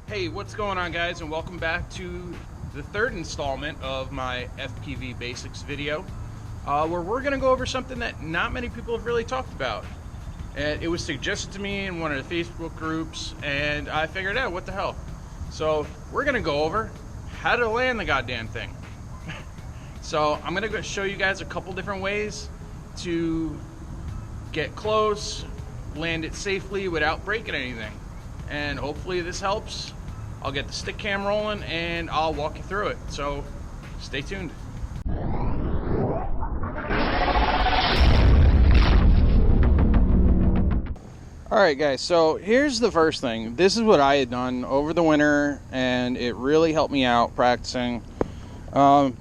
Hey, what's going on, guys, and welcome back to the third installment of my FPV basics video, where we're going to go over something that not many people have really talked about. And it was suggested to me in one of the Facebook groups, and I figured out, what the hell. So we're going to go over how to land the goddamn thing. So I'm going to show you guys a couple different ways to get close, land it safely without breaking anything. And hopefully this helps. I'll get the stick cam rolling and I'll walk you through it. So stay tuned. Alright guys, so here's the first thing. This is what I had done over the winter and it really helped me out practicing.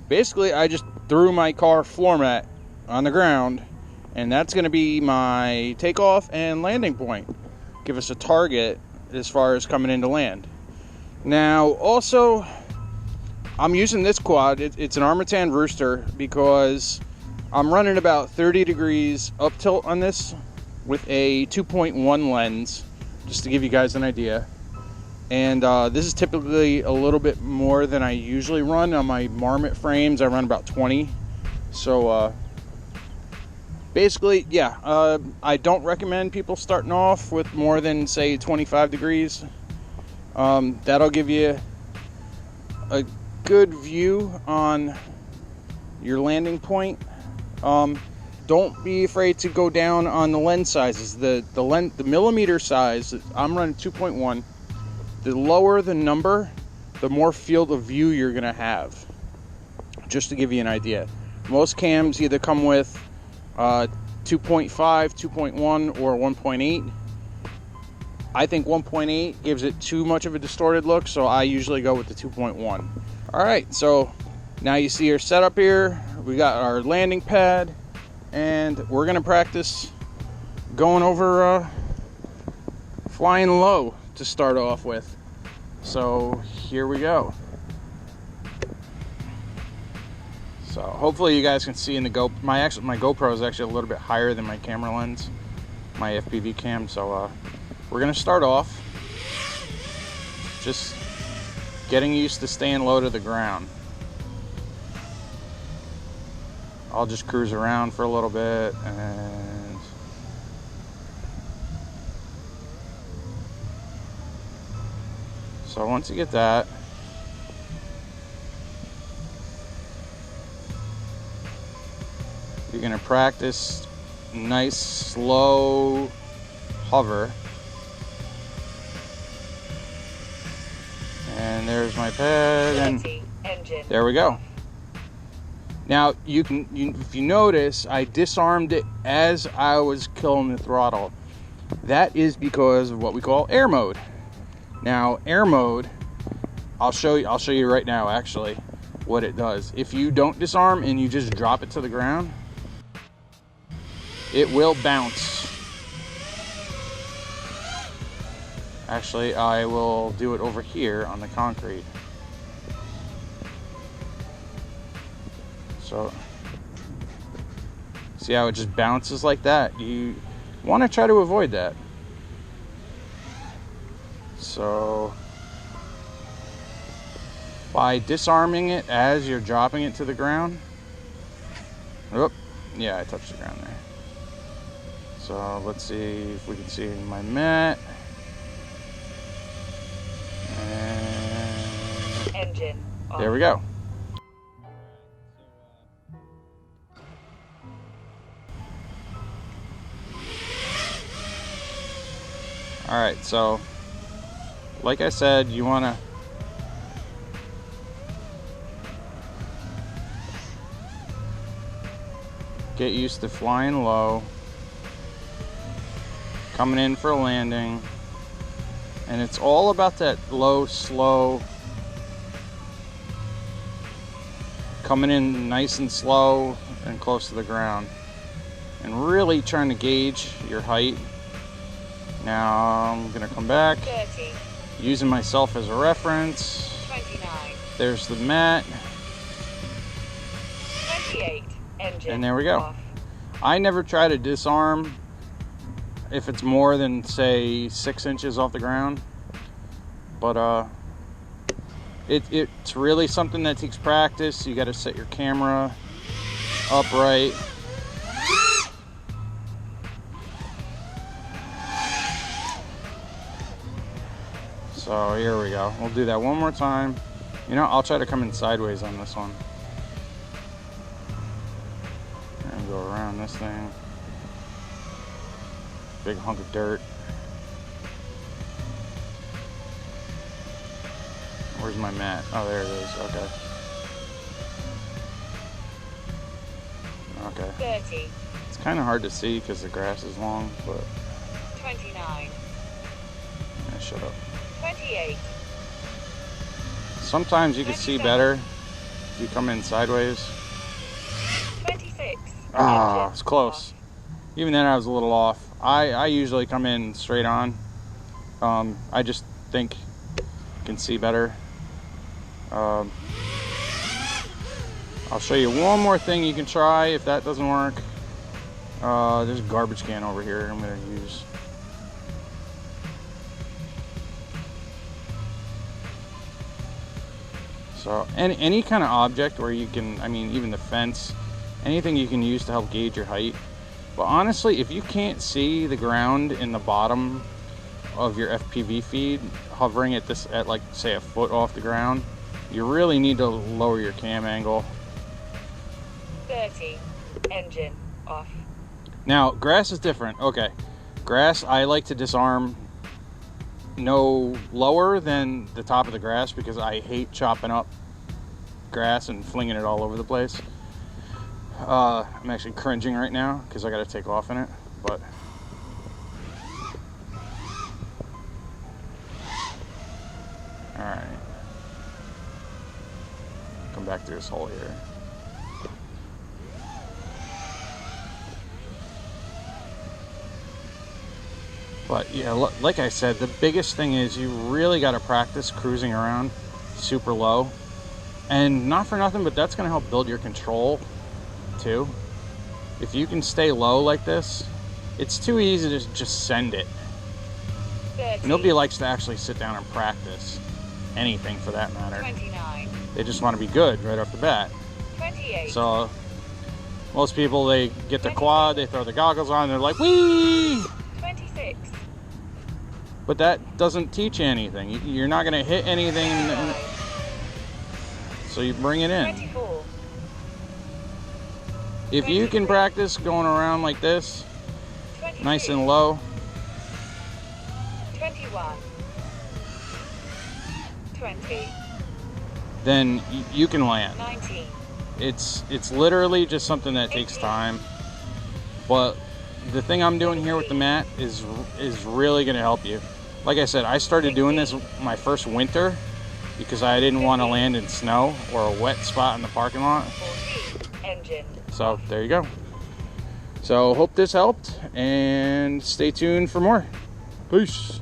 Basically I just threw my car floor mat on the ground, and that's going to be my takeoff and landing point. Give us a target as far as coming into land. Now also I'm using this quad. It's an Armattan Rooster because I'm running about 30 degrees up tilt on this with a 2.1 lens, just to give you guys an idea. And this is typically a little bit more than I usually run on my Marmotte frames. I run about 20. So basically, yeah, I don't recommend people starting off with more than, say, 25 degrees. That'll give you a good view on your landing point. Don't be afraid to go down on the lens sizes. The millimeter size, I'm running 2.1. The lower the number, the more field of view you're going to have. Just to give you an idea. Most cams either come with 2.5, 2.1, or 1.8. I think 1.8 gives it too much of a distorted look, so I usually go with the 2.1. Alright, so now you see our setup here. We got our landing pad, and we're going to practice going over flying low to start off with. So here we go. So hopefully you guys can see in the my GoPro is actually a little bit higher than my camera lens, my FPV cam. So we're gonna start off just getting used to staying low to the ground. I'll just cruise around for a little bit, and so once you get that, you're going to practice nice slow hover. And there's my pad, and there we go. Now if you notice, I disarmed it as I was killing the throttle. That is because of what we call air mode. Now air mode, I'll show you right now actually what it does. If you don't disarm and you just drop it to the ground, it will bounce. Actually, I will do it over here on the concrete. So see how it just bounces like that? You want to try to avoid that. So by disarming it as you're dropping it to the ground. Oh, yeah, I touched the ground there. So let's see if we can see my mat. And engine off. There we go. All right, so like I said, you want to get used to flying low, coming in for a landing, and it's all about that low, slow, coming in nice and slow and close to the ground, and really trying to gauge your height. Now I'm gonna come back, 30. Using myself as a reference. 29. There's the mat. 28. Engine and there we go. off. I never try to disarm if it's more than, say, 6 inches off the ground. But it's really something that takes practice. You got to set your camera upright. So here we go. We'll do that one more time. You know, I'll try to come in sideways on this one. And go around this thing. Big hunk of dirt. Where's my mat? Oh, there it is. Okay. Okay. 30. It's kind of hard to see because the grass is long, but... 29. Yeah, shut up. 28. Sometimes you can see better if you come in sideways. 26. Ah, it's close. Even then I was a little off. I usually come in straight on. I just think you can see better. I'll show you one more thing you can try if that doesn't work. There's a garbage can over here I'm going to use. So any kind of object where you can, I mean, even the fence, anything you can use to help gauge your height. But honestly, if you can't see the ground in the bottom of your FPV feed, hovering at this at like say a foot off the ground, you really need to lower your cam angle. 30. Engine off. Now, grass is different. Okay. Grass, I like to disarm no lower than the top of the grass because I hate chopping up grass and flinging it all over the place. I'm actually cringing right now because I got to take off in it, but all right. Come back through this hole here. But yeah, like I said, the biggest thing is you really got to practice cruising around super low. And not for nothing, but that's going to help build your control too. If you can stay low like this, it's too easy to just send it. 30. Nobody likes to actually sit down and practice anything for that matter. 29. They just want to be good right off the bat. 28. So most people, they get their quad, they throw the goggles on, they're like, whee! 26. But that doesn't teach you anything. You're not going to hit anything. So you bring it in. 24. If you can practice going around like this, 23. nice and low. 21. 20. Then you can land. 19. It's literally just something that takes time. But the thing I'm doing here with the mat is really going to help you. Like I said, I started doing this my first winter because I didn't want to land in snow or a wet spot in the parking lot. 14. Engine. So there you go. So hope this helped and stay tuned for more. Peace.